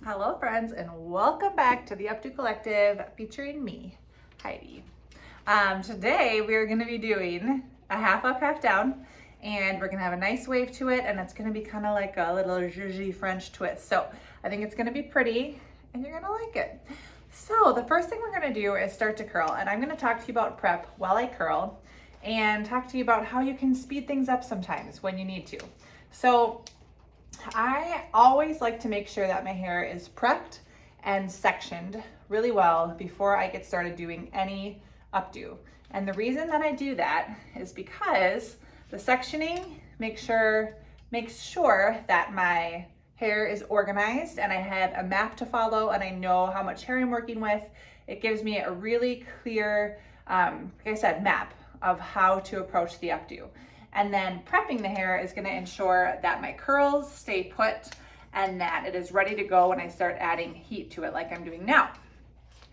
Hello friends, and welcome back to the Updo Collective featuring me, Heidi. Today we're going to be doing a half up, half down, and we're going to have a nice wave to it, and it's going to be kind of like a little zhuzhy French twist. So I think it's going to be pretty and you're going to like it. So the first thing we're going to do is start to curl, and I'm going to talk to you about prep while I curl and talk to you about how you can speed things up sometimes when you need to. So I always like to make sure that my hair is prepped and sectioned really well before I get started doing any updo. And the reason that I do that is because the sectioning makes sure that my hair is organized and I have a map to follow and I know how much hair I'm working with. It gives me a really clear, like I said, map of how to approach the updo. And then prepping the hair is going to ensure that my curls stay put and that it is ready to go when I start adding heat to it like I'm doing now.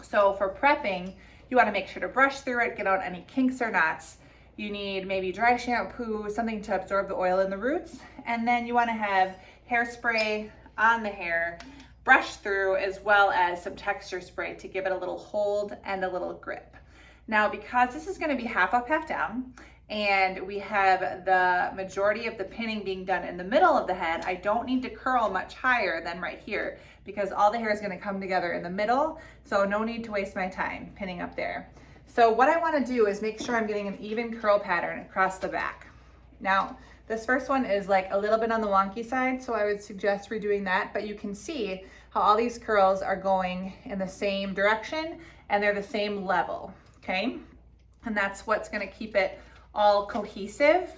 So for prepping, you want to make sure to brush through it, get out any kinks or knots. You need maybe dry shampoo, something to absorb the oil in the roots. And then you want to have hairspray on the hair, brush through, as well as some texture spray to give it a little hold and a little grip. Now, because this is going to be half up, half down, and we have the majority of the pinning being done in the middle of the head, I don't need to curl much higher than right here because all the hair is going to come together in the middle, so no need to waste my time pinning up there. So what I want to do is make sure I'm getting an even curl pattern across the back. Now, this first one is like a little bit on the wonky side, so I would suggest redoing that, but you can see how all these curls are going in the same direction and they're the same level, okay? And that's what's going to keep it all cohesive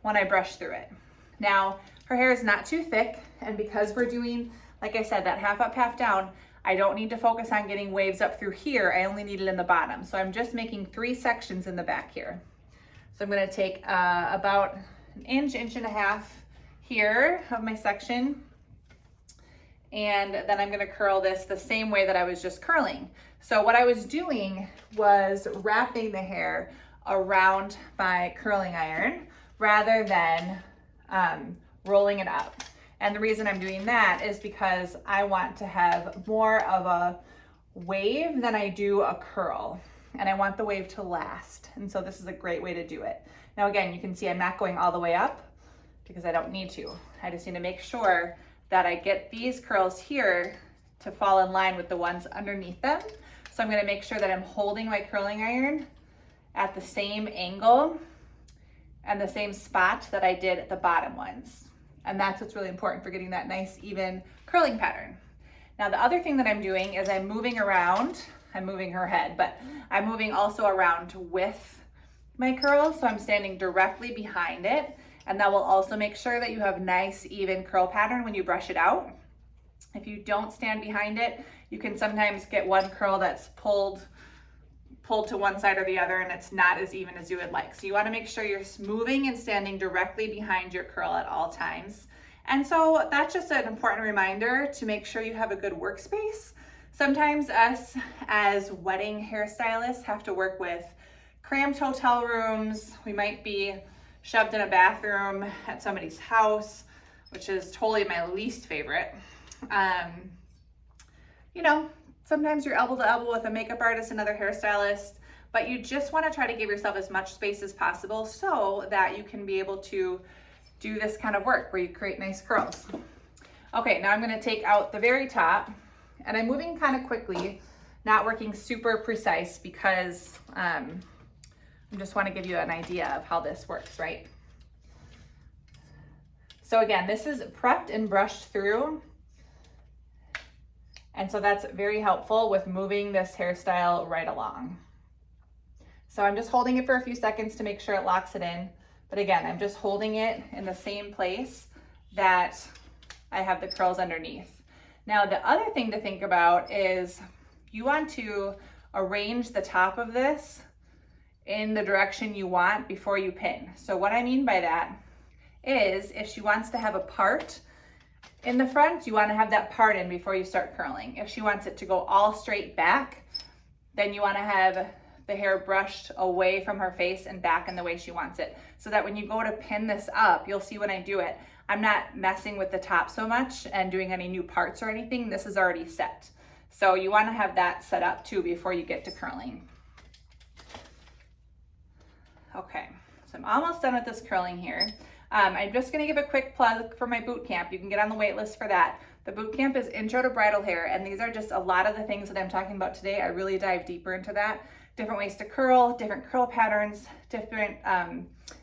when I brush through it. Now, her hair is not too thick, and because we're doing, like I said, that half up, half down, I don't need to focus on getting waves up through here. I only need it in the bottom. So I'm just making 3 sections in the back here. So I'm going to take about an inch and a half here of my section, and then I'm going to curl this the same way that I was just curling. So what I was doing was wrapping the hair around my curling iron rather than rolling it up. And the reason I'm doing that is because I want to have more of a wave than I do a curl, and I want the wave to last. And so this is a great way to do it. Now again, you can see I'm not going all the way up because I don't need to. I just need to make sure that I get these curls here to fall in line with the ones underneath them. So I'm going to make sure that I'm holding my curling iron at the same angle and the same spot that I did at the bottom ones. And that's what's really important for getting that nice even curling pattern. Now the other thing that I'm doing is I'm moving around. I'm moving her head, but I'm moving also around with my curls, so I'm standing directly behind it, and that will also make sure that you have nice even curl pattern when you brush it out. If you don't stand behind it, you can sometimes get one curl that's pulled to one side or the other, and it's not as even as you would like. So you want to make sure you're moving and standing directly behind your curl at all times. And so that's just an important reminder to make sure you have a good workspace. Sometimes us as wedding hairstylists have to work with cramped hotel rooms. We might be shoved in a bathroom at somebody's house, which is totally my least favorite. You know, sometimes you're elbow to elbow with a makeup artist, another hairstylist, but you just want to try to give yourself as much space as possible so that you can be able to do this kind of work where you create nice curls. Okay, now I'm going to take out the very top, and I'm moving kind of quickly, not working super precise because I just want to give you an idea of how this works, right? So again, this is prepped and brushed through. And so that's very helpful with moving this hairstyle right along. So I'm just holding it for a few seconds to make sure it locks it in. But again, I'm just holding it in the same place that I have the curls underneath. Now, the other thing to think about is you want to arrange the top of this in the direction you want before you pin. So what I mean by that is if she wants to have a part in the front, you want to have that part in before you start curling. If she wants it to go all straight back, then you want to have the hair brushed away from her face and back in the way she wants it. So that when you go to pin this up, you'll see when I do it, I'm not messing with the top so much and doing any new parts or anything. This is already set. So you want to have that set up too before you get to curling. Okay, so I'm almost done with this curling here. I'm just gonna give a quick plug for my boot camp. You can get on the wait list for that. The boot camp is Intro to Bridal Hair, and these are just a lot of the things that I'm talking about today. I really dive deeper into that. Different ways to curl, different curl patterns, different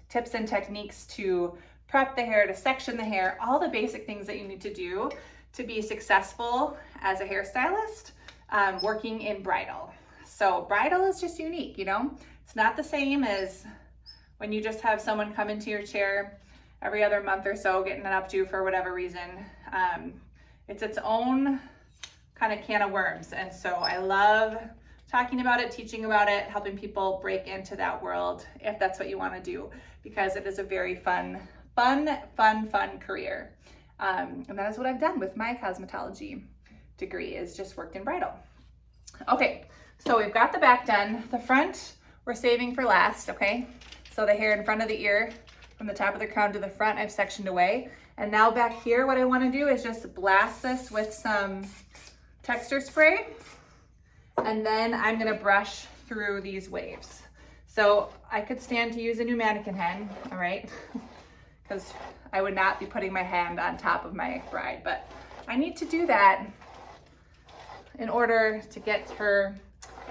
tips and techniques to prep the hair, to section the hair, all the basic things that you need to do to be successful as a hairstylist working in bridal. So bridal is just unique, you know? It's not the same as when you just have someone come into your chair every other month or so getting an updo for whatever reason. It's its own kind of can of worms. And so I love talking about it, teaching about it, helping people break into that world if that's what you want to do, because it is a very fun career. And that is what I've done with my cosmetology degree, is just worked in bridal. Okay, so we've got the back done. The front we're saving for last, okay? So the hair in front of the ear, from the top of the crown to the front, I've sectioned away. And now back here, what I want to do is just blast this with some texture spray. And then I'm going to brush through these waves. So I could stand to use a new mannequin hen, all right? Because I would not be putting my hand on top of my bride, but I need to do that in order to get her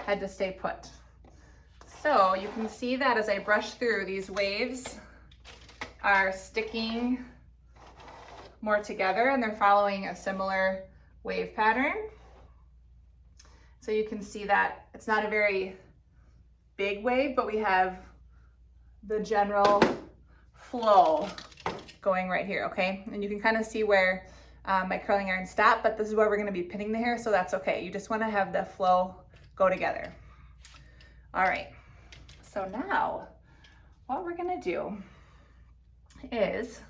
head to stay put. So you can see that as I brush through, these waves are sticking more together and they're following a similar wave pattern. So you can see that it's not a very big wave, but we have the general flow going right here, okay? And you can kind of see where my curling iron stopped, but this is where we're gonna be pinning the hair, so that's okay. You just wanna have the flow go together. All right, so now what we're gonna do is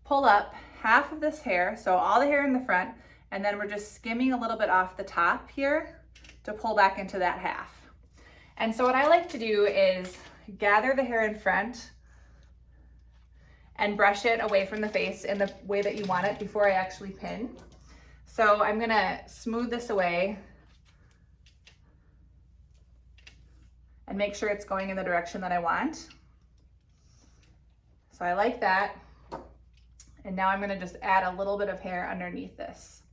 pull up half of this hair, so all the hair in the front, and then we're just skimming a little bit off the top here to pull back into that half. And so what I like to do is gather the hair in front and brush it away from the face in the way that you want it before I actually pin. So I'm gonna smooth this away and make sure it's going in the direction that I want. So I like that. And now I'm gonna just add a little bit of hair underneath this.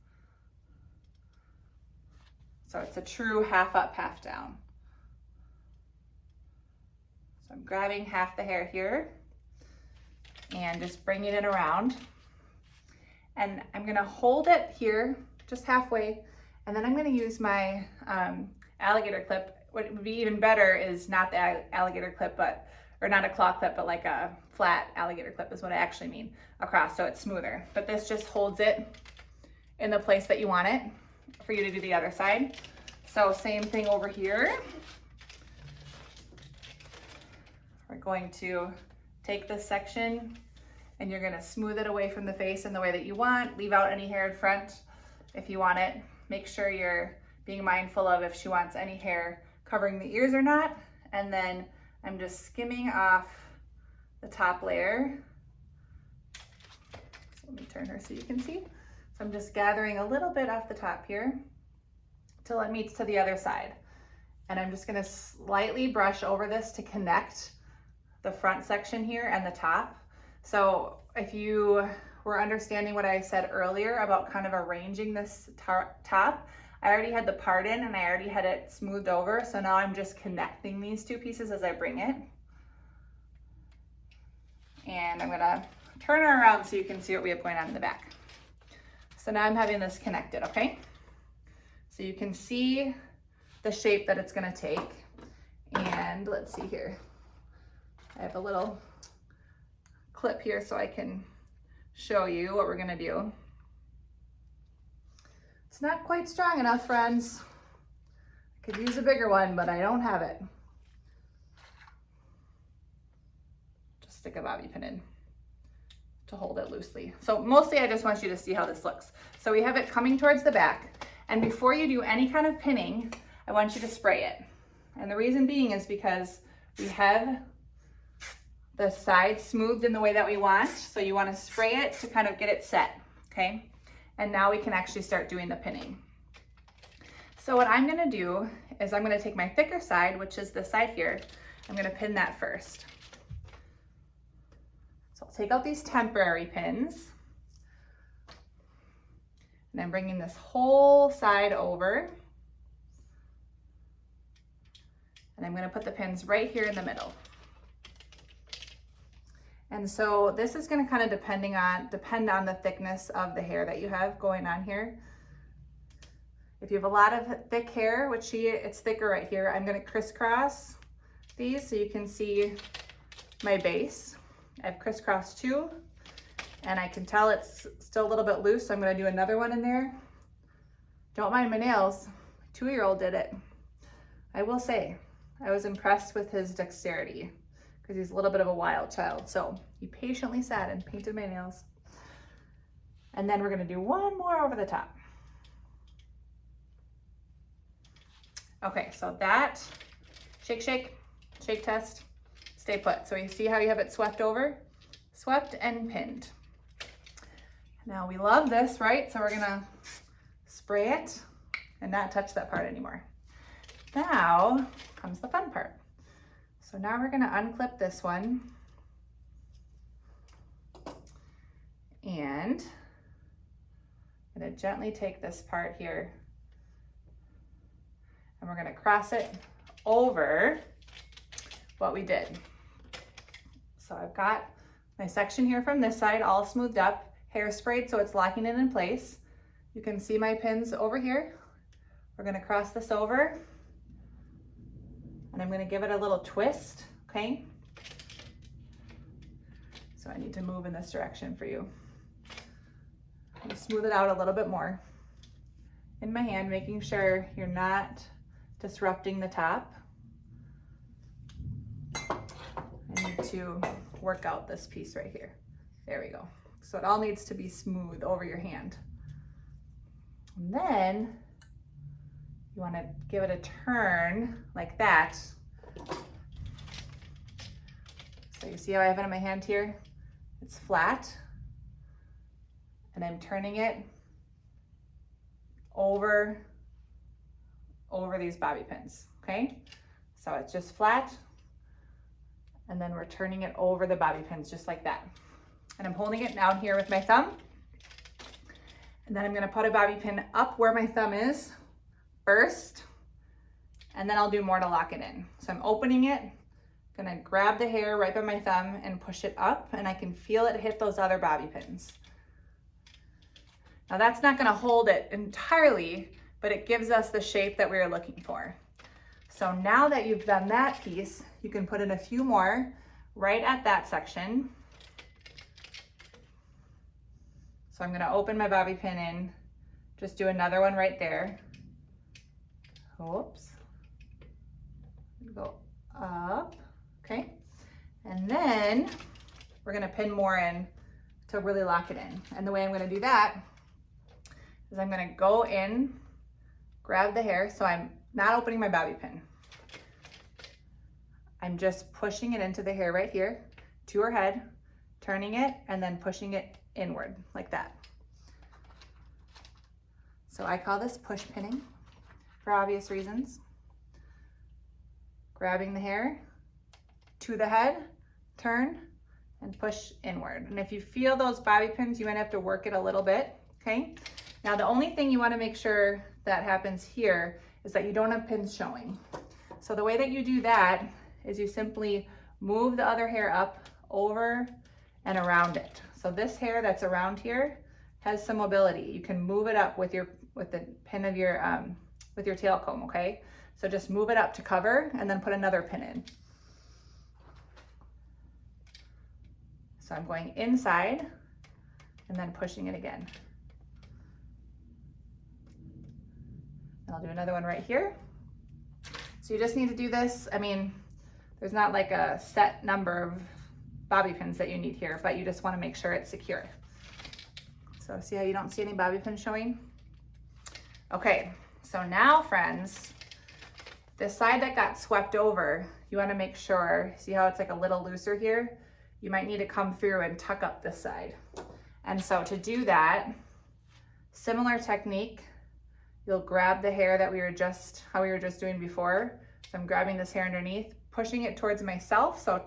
So it's a true half up, half down. So I'm grabbing half the hair here and just bringing it around. And I'm gonna hold it here, just halfway, and then I'm gonna use my alligator clip. What would be even better is not the alligator clip, or not a claw clip, but like a flat alligator clip is what I actually mean, across, so it's smoother. But this just holds it in the place that you want it for you to do the other side. So same thing over here. We're going to take this section and you're gonna smooth it away from the face in the way that you want. Leave out any hair in front if you want it. Make sure you're being mindful of if she wants any hair covering the ears or not. And then I'm just skimming off the top layer. So let me turn her so you can see. So I'm just gathering a little bit off the top here till it meets to the other side. And I'm just gonna slightly brush over this to connect the front section here and the top. So if you were understanding what I said earlier about kind of arranging this top, I already had the part in and I already had it smoothed over. So now I'm just connecting these two pieces as I bring it. And I'm gonna turn her around so you can see what we have going on in the back. So now I'm having this connected, okay? So you can see the shape that it's gonna take. And let's see here. I have a little clip here so I can show you what we're gonna do. It's not quite strong enough, friends. I could use a bigger one, but I don't have it. Just stick a bobby pin in to hold it loosely. So mostly I just want you to see how this looks. So we have it coming towards the back, and before you do any kind of pinning, I want you to spray it. And the reason being is because we have the sides smoothed in the way that we want. So you want to spray it to kind of get it set, okay? And now we can actually start doing the pinning. So what I'm gonna do is I'm gonna take my thicker side, which is this side here, I'm gonna pin that first. So I'll take out these temporary pins, and I'm bringing this whole side over, and I'm gonna put the pins right here in the middle. And so this is gonna kind of depend on the thickness of the hair that you have going on here. If you have a lot of thick hair, which it's thicker right here, I'm gonna crisscross these so you can see my base. I've crisscrossed two, and I can tell it's still a little bit loose, so I'm gonna do another one in there. Don't mind my nails, 2-year-old did it. I will say, I was impressed with his dexterity because he's a little bit of a wild child. So he patiently sat and painted my nails. And then we're gonna do one more over the top. Okay, so that, shake, shake, shake test, stay put. So you see how you have it swept over? Swept and pinned. Now we love this, right? So we're gonna spray it and not touch that part anymore. Now comes the fun part. So now we're gonna unclip this one, and I'm gonna gently take this part here, and we're gonna cross it over what we did. So I've got my section here from this side all smoothed up, hairsprayed so it's locking it in place. You can see my pins over here. We're gonna cross this over, and I'm gonna give it a little twist, okay? So I need to move in this direction for you. And smooth it out a little bit more in my hand, making sure you're not disrupting the top. I need to work out this piece right here. There we go. So it all needs to be smooth over your hand. And then you want to give it a turn like that. So you see how I have it in my hand here? It's flat, and I'm turning it over these bobby pins, okay? So it's just flat, and then we're turning it over the bobby pins just like that. And I'm holding it down here with my thumb, and then I'm gonna put a bobby pin up where my thumb is first, and then I'll do more to lock it in. So I'm opening it, gonna grab the hair right by my thumb and push it up, and I can feel it hit those other bobby pins. Now that's not gonna hold it entirely, but it gives us the shape that we were looking for. So now that you've done that piece, you can put in a few more right at that section. So I'm gonna open my bobby pin in, just do another one right there. Oops. Go up, okay? And then we're gonna pin more in to really lock it in. And the way I'm gonna do that is I'm gonna go in, grab the hair, so I'm not opening my bobby pin. I'm just pushing it into the hair right here, to her head, turning it, and then pushing it inward, like that. So I call this push pinning for obvious reasons. Grabbing the hair to the head, turn, and push inward. And if you feel those bobby pins, you might have to work it a little bit, okay? Now the only thing you wanna make sure that happens here is that you don't have pins showing. So the way that you do that is you simply move the other hair up, over, and around it. So this hair that's around here has some mobility. You can move it up with the pin of your with your tail comb, okay? So just move it up to cover and then put another pin in. So I'm going inside and then pushing it again. And I'll do another one right here. So you just need to do this. I mean, there's not like a set number of bobby pins that you need here, but you just want to make sure it's secure. So see how you don't see any bobby pins showing? Okay, so now friends, this side that got swept over, you want to make sure, see how it's like a little looser here? you might need to come through and tuck up this side. And so to do that, similar technique, you'll grab the hair that how we were just doing before. So I'm grabbing this hair underneath, pushing it towards myself, so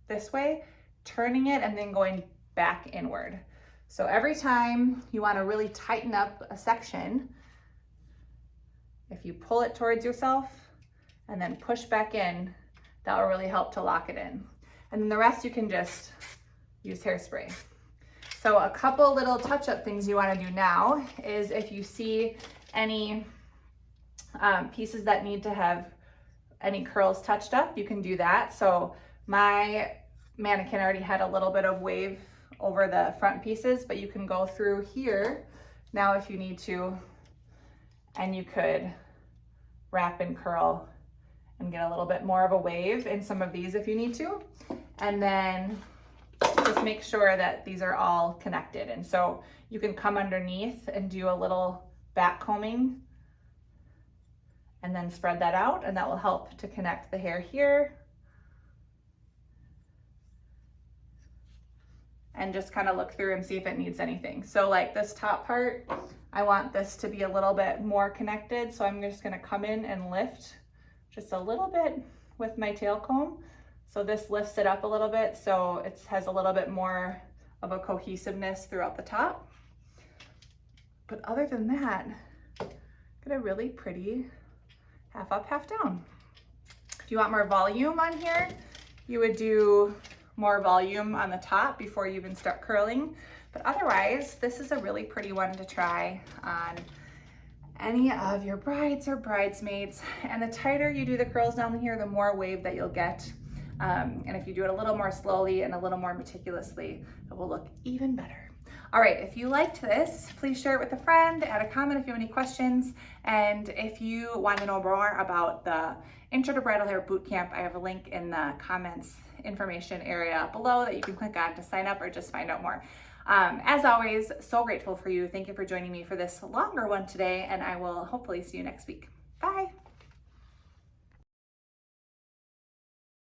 this way, turning it and then going back inward. So every time you want to really tighten up a section, if you pull it towards yourself and then push back in, that will really help to lock it in. And then the rest you can just use hairspray. So a couple little touch-up things you want to do now is if you see any pieces that need to have any curls touched up, you can do that. So my mannequin already had a little bit of wave over the front pieces, but you can go through here now if you need to, and you could wrap and curl and get a little bit more of a wave in some of these if you need to. And then just make sure that these are all connected. And so you can come underneath and do a little back combing and then spread that out, and that will help to connect the hair here. And just kind of look through and see if it needs anything. So like this top part, I want this to be a little bit more connected. So I'm just gonna come in and lift just a little bit with my tail comb. So this lifts it up a little bit, so it has a little bit more of a cohesiveness throughout the top. But other than that, get a really pretty half up, half down. If you want more volume on here, you would do more volume on the top before you even start curling. But otherwise, this is a really pretty one to try on any of your brides or bridesmaids. And the tighter you do the curls down here, the more wave that you'll get. And if you do it a little more slowly and a little more meticulously, it will look even better. All right, if you liked this, please share it with a friend, add a comment if you have any questions. And if you want to know more about the Intro to Bridal Hair Bootcamp, I have a link in the comments information area below that you can click on to sign up or just find out more. As always, so grateful for you. Thank you for joining me for this longer one today, and I will hopefully see you next week. Bye.